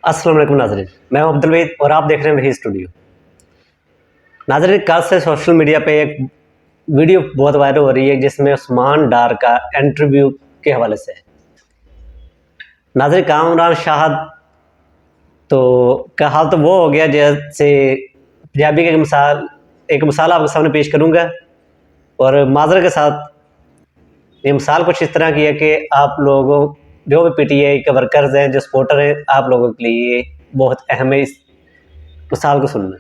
अस्सलाम वालेकुम नाज़रीन, मैं हूं अब्दुल वहीद और आप देख रहे हैं वही स्टूडियो। नाज़रीन, कल से सोशल मीडिया पे एक वीडियो बहुत वायरल हो रही है जिसमें उस्मान डार का इंटरव्यू के हवाले से है। नाज़रीन, कामरान शाहिद का हाल तो वो हो गया जैसे पंजाबी की एक मिसाल आपके सामने पेश करूँगा और माजरे के साथ ये मिसाल कुछ इस तरह की है कि आप लोगों जो भी पीटीआई के वर्कर्स हैं, जो सपोर्टर हैं, आप लोगों के लिए बहुत अहम है इस मिसाल को सुनना।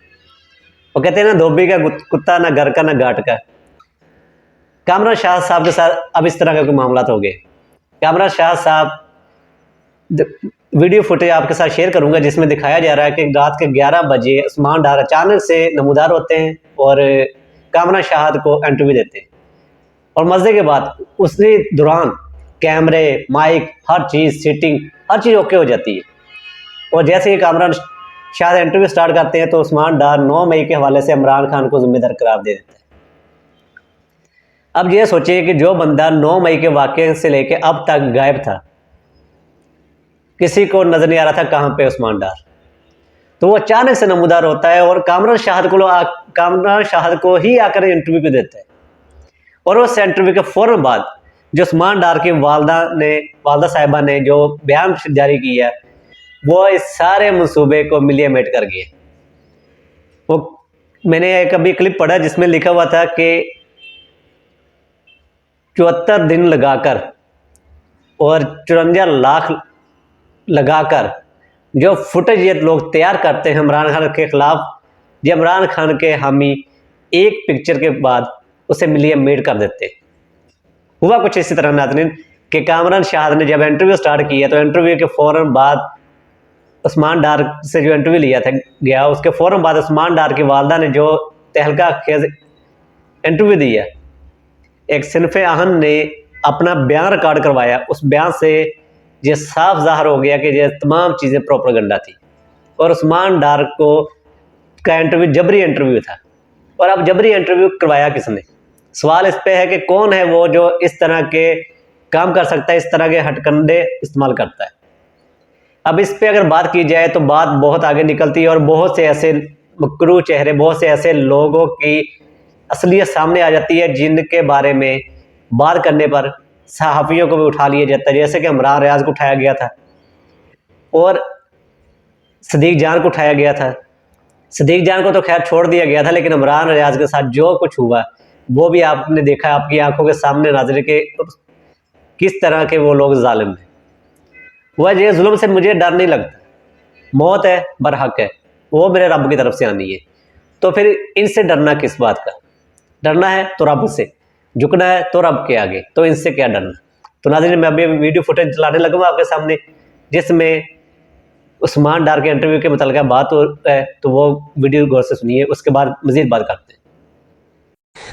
वो कहते हैं ना, धोबी का कुत्ता ना घर का ना घाट का। कामरान शाहिद साहब के साथ अब इस तरह का कोई मामला हो गए। कामरान शाहिद साहब वीडियो फुटेज आपके साथ शेयर करूंगा जिसमें दिखाया जा रहा है कि रात के 11 बजे उस्मान डार अचानक से नमूदार होते हैं और कामरान शाहिद को इंटरव्यू देते हैं और मजे के बाद उसी दौरान कैमरे, माइक, हर चीज़, सीटिंग, हर चीज़ ओके हो जाती है। और जैसे ही कामरान शाहिद इंटरव्यू स्टार्ट करते हैं तो उस्मान डार 9 मई के हवाले से इमरान खान को जिम्मेदार करार दे देता है। अब ये सोचिए कि जो बंदा 9 मई के वाक़े से लेके अब तक गायब था, किसी को नज़र नहीं आ रहा था कहाँ पे उस्मान डार, तो वो अचानक से नमूदार होता है और कामरान शाहिद को ही आकर इंटरव्यू देता है। और उस इंटरव्यू के फ़ौरन बाद जो उस्मान डार की वालदा साहिबा ने जो बयान जारी किया, वो इस सारे मंसूबे को मिलियमेट कर गए। वो मैंने एक अभी क्लिप पढ़ा जिसमें लिखा हुआ था कि 74 दिन लगाकर और 54 लाख लगाकर जो फुटेज ये लोग तैयार करते हैं इमरान खान के खिलाफ, ये इमरान खान के हामी एक पिक्चर के बाद उसे मिलियमेट कर देते। हुआ कुछ इसी तरह नाज़रीन कि कामरान शाहिद ने जब इंटरव्यू स्टार्ट किया तो इंटरव्यू के फ़ौरन बाद उस्मान डार से जो इंटरव्यू लिया था गया, उसके फ़ौरन बाद उस्मान डार की वालदा ने जो तहलका खेज इंटरव्यू दिया, एक सिनफ़े आहन ने अपना बयान रिकॉर्ड करवाया। उस बयान से ये साफ ज़ाहिर हो गया कि ये तमाम चीज़ें प्रोपेगेंडा थी और उस्मान डार का इंटरव्यू जबरी इंटरव्यू था। और अब जबरी इंटरव्यू करवाया किसने? सवाल इस पे है कि कौन है वो जो इस तरह के काम कर सकता है, इस तरह के हथकंडे इस्तेमाल करता है। अब इस पे अगर बात की जाए तो बात बहुत आगे निकलती है और बहुत से ऐसे मकरू चेहरे, बहुत से ऐसे लोगों की असलियत सामने आ जाती है जिनके बारे में बात करने पर सहाफ़ियों को भी उठा लिया जाता है। जैसे कि इमरान रियाज को उठाया गया था और सदीक जान को उठाया गया था। सदीक जान को तो खैर छोड़ दिया गया था, लेकिन इमरान रियाज के साथ जो कुछ हुआ वो भी आपने देखा, आपकी आंखों के सामने नाज़र के किस तरह के वो लोग जालिम हैं। वह ये जुल्म से मुझे डर नहीं लगता, मौत है बरहक है, वो मेरे रब की तरफ से आनी है, तो फिर इनसे डरना किस बात का? डरना है तो रब से, झुकना है तो रब के आगे, तो इनसे क्या डरना। तो नाज़रीन, मैं अभी वीडियो फुटेज चलाने लगूँगा आपके सामने जिसमें उस्मान डार के इंटरव्यू के मुताल्लिक़ बात हो है, तो वो वीडियो गौर से सुनिए, उसके बाद मज़ीद बात करते हैं।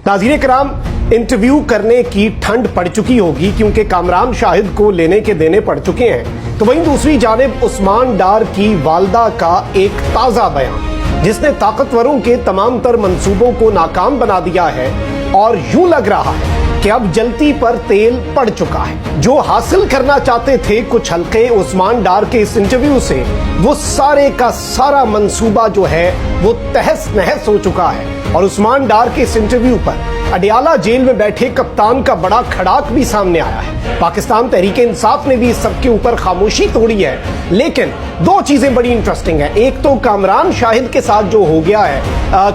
नाज़रीन कराम, इंटरव्यू करने की ठंड पड़ चुकी होगी क्योंकि कामरान शाहिद को लेने के देने पड़ चुके हैं। तो वहीं दूसरी जानिब उस्मान डार की वालदा का एक ताज़ा बयान जिसने ताकतवरों के तमाम तर मंसूबों को नाकाम बना दिया है और यूं लग रहा है कि अब जलती पर तेल पड़ चुका है। जो हासिल करना चाहते थे कुछ हल्के उस्मान डार के इस इंटरव्यू से, वो सारे का सारा मंसूबा जो है वो तहस नहस हो चुका है। और उस्मान डार के इस इंटरव्यू पर अडियाला जेल में बैठे कप्तान का बड़ा खड़ाक भी सामने आया है। पाकिस्तान तहरीक इंसाफ ने भी इस सब के ऊपर खामोशी तोड़ी है, लेकिन दो चीजें बड़ी इंटरेस्टिंग है। एक तो कामरान शाहिद के साथ जो हो गया है,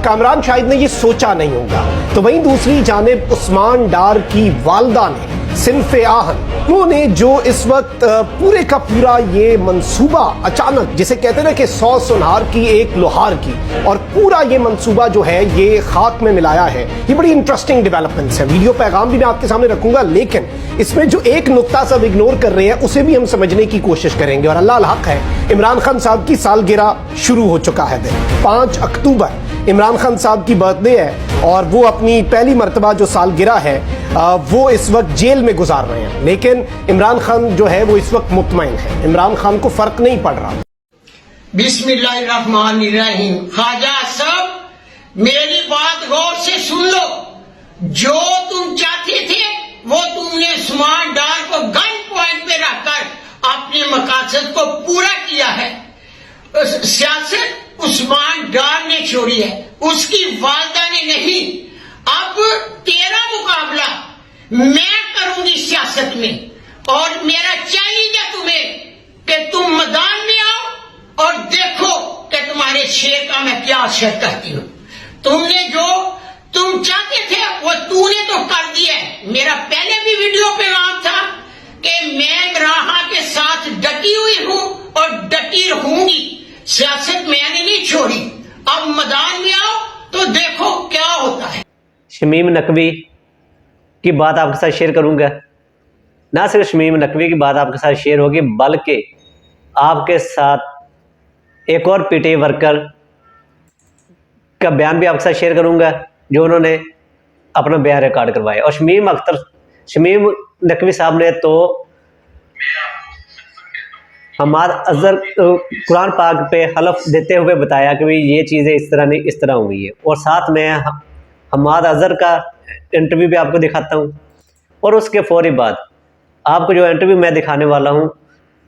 कामरान शाहिद ने ये सोचा नहीं होगा। तो वहीं दूसरी जानिब उस्मान डार की वालदा ने सिनफ़े आहन, उन्होंने जो इस वक्त पूरे का पूरा ये मंसूबा अचानक, जिसे कहते हैं ना कि 100 सुनहार की एक लोहार की, और पूरा ये मंसूबा जो है ये खाक में मिलाया है। ये बड़ी इंटरेस्टिंग डेवलपमेंट्स है। वीडियो पैगाम भी मैं आपके सामने रखूंगा, लेकिन इसमें जो एक नुक्ता सब इग्नोर कर रहे हैं उसे भी हम समझने की कोशिश करेंगे। और अल्लाह हक है, इमरान खान साहब की सालगिरह शुरू हो चुका है। 5 अक्टूबर इमरान खान साहब की बर्थडे है और वो अपनी पहली मरतबा जो सालगिरह है वो इस वक्त जेल में गुजार रहे हैं। लेकिन इमरान खान जो है वो इस वक्त मुतमईन है, इमरान खान को फर्क नहीं पड़ रहा। बिस्मिल्लाहिर्रहमानिर्रहीम। ख्वाजा साहब, मेरी बात गौर से सुन लो। जो तुम चाहते थे वो तुमने उस्मान डार को गन पॉइंट पे रखकर अपने मकासद को पूरा किया है। सियासत उस्मान डार ने छोड़ी है, उसकी वालदा ने नहीं। अब तेरा मुकाबला मैं करूंगी सियासत में, और मेरा चैलेंज है तुम्हें कि तुम मैदान में आओ और देखो कि तुम्हारे शेर का मैं क्या असर करती हूँ। तुमने जो तुम चाहते थे वो तूने तो कर दिया है। मेरा पहले भी वीडियो पे नाम था कि मैं इमरान खान के साथ डटी हुई हूँ और डटी रहूंगी, सियासत मैंने नहीं छोड़ी। अब मैदान में आओ तो देखो क्या होता है। शमीम नकवी की बात आपके साथ शेयर करूंगा। ना सिर्फ शमीम नकवी की बात आपके साथ शेयर होगी, बल्कि आपके साथ एक और पीटीआई वर्कर का बयान भी आपके साथ शेयर करूंगा, जो उन्होंने अपना बयान रिकॉर्ड करवाया। और शमीम नकवी साहब ने तो हमारा अजहर कुरान पाक पे हलफ देते हुए बताया कि भाई ये चीज़ें इस तरह नहीं इस तरह हुई है। और साथ में हमारा अजहर का इंटरव्यू भी आपको दिखाता हूँ। और उसके फौरी बाद आपको जो इंटरव्यू मैं दिखाने वाला हूँ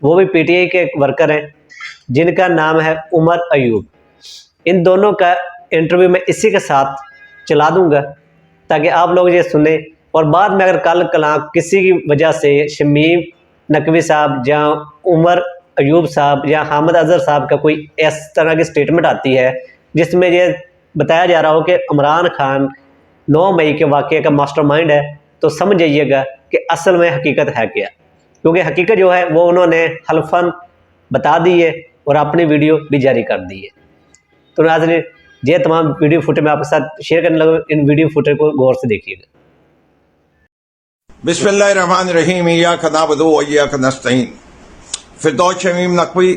वो भी पीटीआई के एक वर्कर हैं जिनका नाम है उमर अयूब। इन दोनों का इंटरव्यू मैं इसी के साथ चला दूंगा ताकि आप लोग ये सुने। और बाद में अगर कल कला किसी की वजह से शमीम नकवी साहब या उमर अयूब साहब या हामिद अजहर साहब का कोई इस तरह की स्टेटमेंट आती है जिसमें ये बताया जा रहा हो कि इमरान खान 9 मई के वाक़े का मास्टरमाइंड है, तो समझ जाइएगा कि असल में हकीकत है क्या। क्योंकि हकीकत जो है वो उन्होंने हल्फन बता दी है और अपनी वीडियो भी जारी कर दी है। तो नाज़रीन, ये तमाम वीडियो फुटेज मैं आपके साथ शेयर करने लगा, इन वीडियो फुटेज को गौर से देखिएगा। बिस्मिल्लाहिर्रहमानिर्रहीम, इय्याका नअबुदु व इय्याका नस्तईन। फिरदौस शमीम नकवी,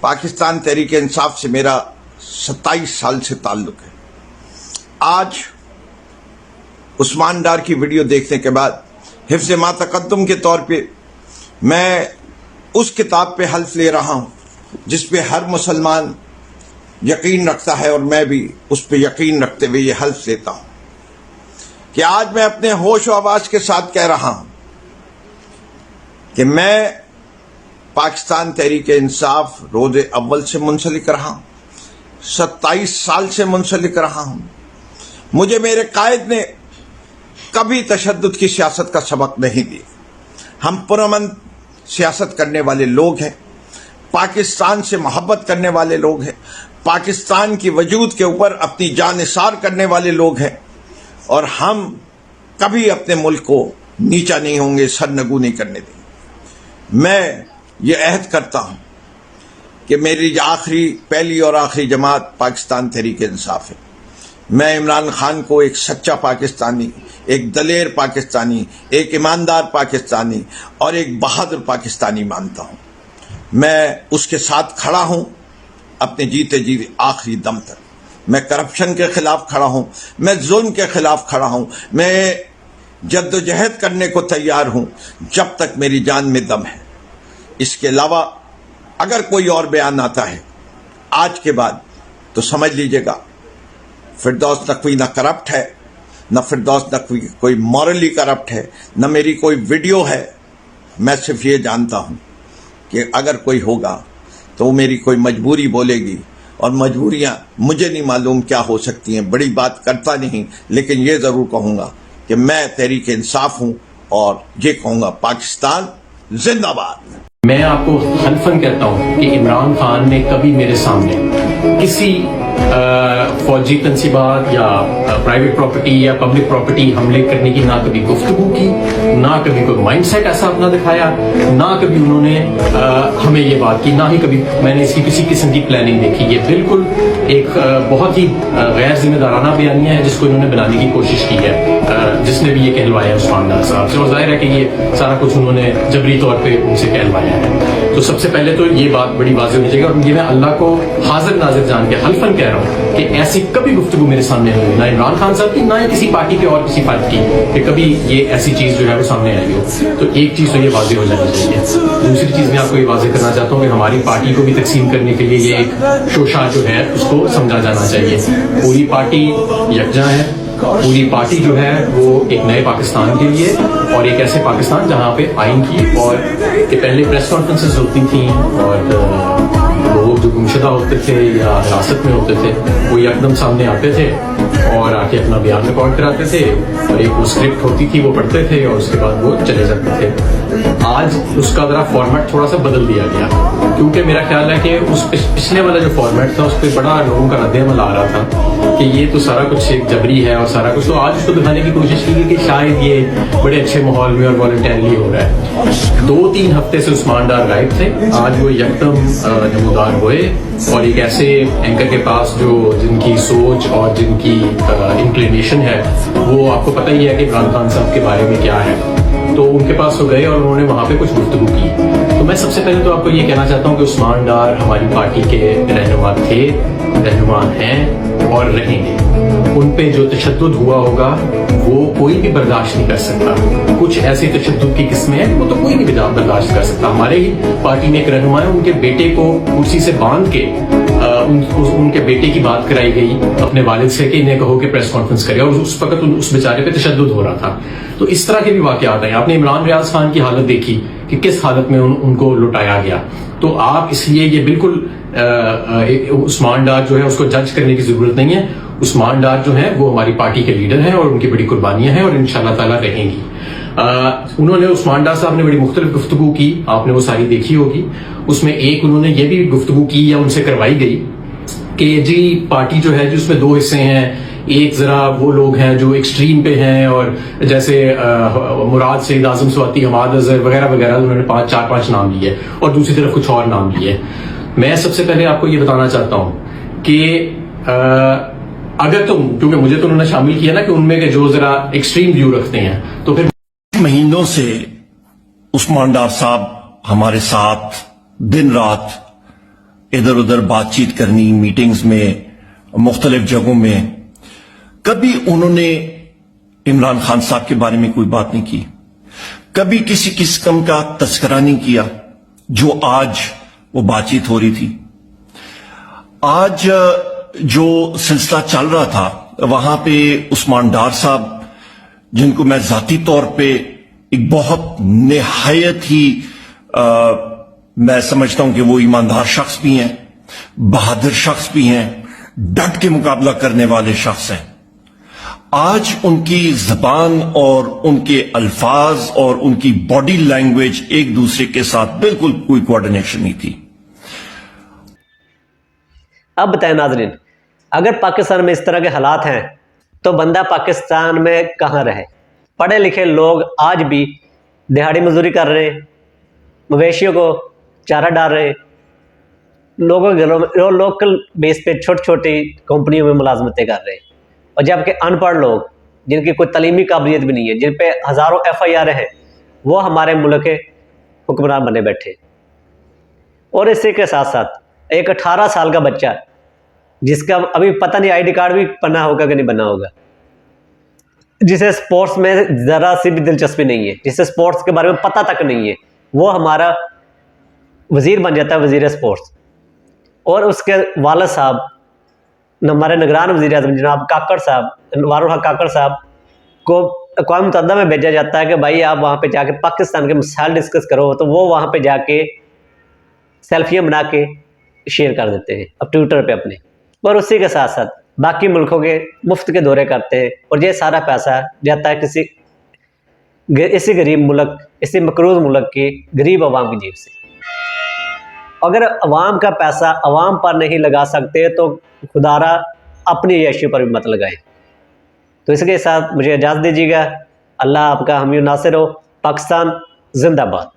पाकिस्तान तहरीक इंसाफ से मेरा 27 साल से ताल्लुक है। आज उस्मान डार की वीडियो देखने के बाद हिफ्ज़ मा तक़द्दुम के तौर पे मैं उस किताब पे हल्फ ले रहा हूँ जिस पे हर मुसलमान यकीन रखता है, और मैं भी उस पे यकीन रखते हुए ये हल्फ लेता हूँ कि आज मैं अपने होश और आवाज के साथ कह रहा हूँ कि मैं पाकिस्तान तहरीक इंसाफ रोज़े अव्वल से मुंसलिक रहा हूँ, 27 साल से मुंसलिक रहा हूँ। मुझे मेरे कायद ने कभी तशद्दुद की सियासत का सबक नहीं दिया। हम पुरअमन सियासत करने वाले लोग हैं, पाकिस्तान से मोहब्बत करने वाले लोग हैं, पाकिस्तान की वजूद के ऊपर अपनी जान निसार करने वाले लोग हैं, और हम कभी अपने मुल्क को नीचा नहीं होंगे, सरनगू नहीं करने देंगे। मैं ये अहद करता हूँ कि मेरी पहली और आखिरी जमात पाकिस्तान तहरीक इंसाफ है। मैं इमरान खान को एक सच्चा पाकिस्तानी, एक दलेर पाकिस्तानी, एक ईमानदार पाकिस्तानी और एक बहादुर पाकिस्तानी मानता हूँ। मैं उसके साथ खड़ा हूँ अपने जीते जी आखिरी दम तक। मैं करप्शन के खिलाफ खड़ा हूँ, मैं जुल्म के खिलाफ खड़ा हूँ, मैं जद्दोजहद करने को तैयार हूँ जब तक मेरी जान में दम है। इसके अलावा अगर कोई और बयान आता है आज के बाद तो समझ लीजिएगा फिरदौस नकवी ना करप्ट है, न फिरदौस नकवी कोई मॉरली करप्ट है, न मेरी कोई वीडियो है। मैं सिर्फ ये जानता हूँ कि अगर कोई होगा तो वो मेरी कोई मजबूरी बोलेगी, और मजबूरियाँ मुझे नहीं मालूम क्या हो सकती हैं, बड़ी बात करता नहीं, लेकिन ये ज़रूर कहूँगा कि मैं तहरीक इंसाफ हूँ और ये कहूँगा पाकिस्तान जिंदाबाद। मैं आपको हल्फन कहता हूँ कि इमरान खान ने कभी मेरे सामने किसी फौजी तनसीबात या प्राइवेट प्रॉपर्टी या पब्लिक प्रॉपर्टी हमले करने की ना कभी गुफ्तगू की, ना कभी कोई माइंडसेट ऐसा अपना दिखाया, ना कभी उन्होंने हमें ये बात की, ना ही कभी मैंने इसकी किसी किस्म की प्लानिंग देखी। ये बिल्कुल एक बहुत ही गैर जिम्मेदाराना बयानिया है जिसको इन्होंने बनाने की कोशिश की है, जिसने भी ये कहलवाया उस्मान डार साहब से। और जाहिर है कि ये सारा कुछ उन्होंने जबरी तौर पर उनसे कहलवाया है। तो सबसे पहले तो ये बात बड़ी वाज़ेह होनी चाहिए, और ये मैं अल्लाह को हाजिर नाजिर जान के हल्फन कह रहा हूँ कि ऐसी कभी गुफ्तगू मेरे सामने नहीं हुई, ना इमरान खान साहब की, ना ही किसी पार्टी के और किसी फर्द की, कि कभी ये ऐसी चीज जो है वो सामने आई हो। तो एक चीज तो ये वाज़ेह हो जानी चाहिए। दूसरी चीज मैं आपको ये वाज़ेह करना चाहता हूँ कि हमारी पार्टी को भी तकसीम करने के लिए ये एक शोशा जो है उसको समझा जाना चाहिए। पूरी पार्टी यकजा है, पूरी पार्टी जो है वो एक नए पाकिस्तान के लिए, और एक ऐसे पाकिस्तान जहाँ पे आइन की और के पहले प्रेस कॉन्फ्रेंसेस होती थी और लोग जो गुमशुदा शुदा होते थे या हिरासत में होते थे, वो एकदम सामने आते थे और आके अपना बयान रिकॉर्ड कराते थे और एक वो स्क्रिप्ट होती थी वो पढ़ते थे और उसके बाद वो चले जाते थे। आज उसका ज़रा फॉर्मेट थोड़ा सा बदल दिया गया, क्योंकि मेरा ख्याल है कि उस पिछले वाला जो फॉर्मेट था उस पर बड़ा लोगों का रद्द-ए-अमल आ रहा था कि ये तो सारा कुछ एक जबरी है और सारा कुछ, तो आज उसको दिखाने की कोशिश की कि शायद ये बड़े अच्छे माहौल में और वॉलंटरली हो रहा है। 2-3 हफ्ते से उस्मान डार गायब थे, आज वो यकदम नमूदार हुए और एक ऐसे एंकर के पास जो जिनकी सोच और जिनकी इंक्लिनेशन है वो आपको पता ही है कि इमरान खान साहब के बारे में क्या है, तो उनके पास तो गए और उन्होंने वहाँ पे कुछ गुफ्तगू की। तो मैं सबसे पहले तो आपको ये कहना चाहता हूँ कि उस्मान डार हमारी पार्टी के रहनुमा थे, रहनुमा हैं और रहेंगे। उन पे जो तशद्दुद हुआ होगा वो कोई भी बर्दाश्त नहीं कर सकता। कुछ ऐसी तशद्दुद की किस्में हैं वो तो कोई भी बर्दाश्त कर सकता। हमारे ही पार्टी में एक रहनुमा है, उनके बेटे को कुर्सी से बांध के उनके बेटे की बात कराई गई अपने वालिद से कि इन्हें कहो कि प्रेस कॉन्फ्रेंस करे, और उस वक्त उस बेचारे पे तशद्दुद हो रहा था। तो इस तरह के भी वाकयात हैं। आपने इमरान रियाज खान की हालत देखी कि किस हालत में उनको लुटाया गया। तो आप इसलिए ये बिल्कुल उस्मान डार जो है उसको जज करने की जरूरत नहीं है। उस्मान डार जो है वो हमारी पार्टी के लीडर हैं और उनकी बड़ी कुर्बानियां हैं और इंशाल्लाह ताला रहेंगी। उन्होंने उस्मान डार साहब ने बड़ी मुख्तलिफ गुफ्तगू की, आपने वो सारी देखी होगी। उसमें एक उन्होंने ये भी गुफ्तगू की या उनसे करवाई गई कि जी पार्टी जो है जिसमें 2 हिस्से हैं, एक जरा वो लोग हैं जो एक्सट्रीम पे हैं और जैसे मुराद सईद आजम स्वाति, हमाद अजहर वगैरह वगैरह, उन्होंने 4-5 नाम लिए और दूसरी तरफ कुछ और नाम लिए। मैं सबसे पहले आपको ये बताना चाहता हूं कि अगर तुम, क्योंकि मुझे तो उन्होंने शामिल किया ना कि उनमें के जो जरा एक्सट्रीम व्यू रखते हैं, तो फिर महीनों से उस्मान डार साहब हमारे साथ दिन रात इधर उधर बातचीत करनी, मीटिंग्स में, मुख्तलिफ जगहों में, कभी उन्होंने इमरान खान साहब के बारे में कोई बात नहीं की, कभी किसी किस्म का तस्करा नहीं किया जो आज वो बातचीत हो रही थी। आज जो सिलसिला चल रहा था वहां पे उस्मान डार साहब, जिनको मैं जाती तौर पे एक बहुत निहायत ही मैं समझता हूं कि वो ईमानदार शख्स भी हैं, बहादुर शख्स भी हैं, डट के मुकाबला करने वाले शख्स हैं, आज उनकी जबान और उनके अल्फाज और उनकी बॉडी लैंग्वेज एक दूसरे के साथ बिल्कुल कोई कोऑर्डिनेशन नहीं थी। अब बताएं नाज़रीन, अगर पाकिस्तान में इस तरह के हालात हैं तो बंदा पाकिस्तान में कहाँ रहे। पढ़े लिखे लोग आज भी दिहाड़ी मजदूरी कर रहे हैं, मवेशियों को चारा डाल रहे हैं, लोगों के घरों में लोकल बेस पे छोटी छोटी कंपनियों में मुलाजमतें कर रहे हैं, और जबकि अनपढ़ लोग जिनकी कोई तलीमी काबिलियत भी नहीं है, जिन पे हज़ारों FIR हैं, वो हमारे मुल्क के हुक्मरान बने बैठे। और इसी के साथ साथ एक 18 साल का बच्चा जिसका अभी पता नहीं ID कार्ड भी बना होगा कि नहीं बना होगा, जिसे स्पोर्ट्स में ज़रा सी भी दिलचस्पी नहीं है, जिसे स्पोर्ट्स के बारे में पता तक नहीं है, वो हमारा वज़ीर बन जाता है, वज़ीर स्पोर्ट्स। और उसके वालिद साहब, हमारे निगरान वज़ीर आज़म जनाब काकड़ साहब, वारुल हक काकड़ साहब को अक़वाम मुत्तहिदा में भेजा जाता है कि भाई आप वहाँ पे जाके पाकिस्तान के मसाइल डिस्कस करो, तो वो वहाँ पे जाके सेल्फियाँ बना के शेयर कर देते हैं अब ट्विटर पे अपने, और उसी के साथ साथ बाकी मुल्कों के मुफ्त के दौरे करते हैं, और ये सारा पैसा जाता है इसी गरीब मुल्क, इसी मकरूज मुल्क की गरीब आवाम की जेब से। अगर अवाम का पैसा अवाम पर नहीं लगा सकते तो खुदारा अपनी यशु पर भी मत लगाएं। तो इसके साथ मुझे इजाज़त दीजिएगा। अल्लाह आपका हामी नासिर हो। पाकिस्तान जिंदाबाद।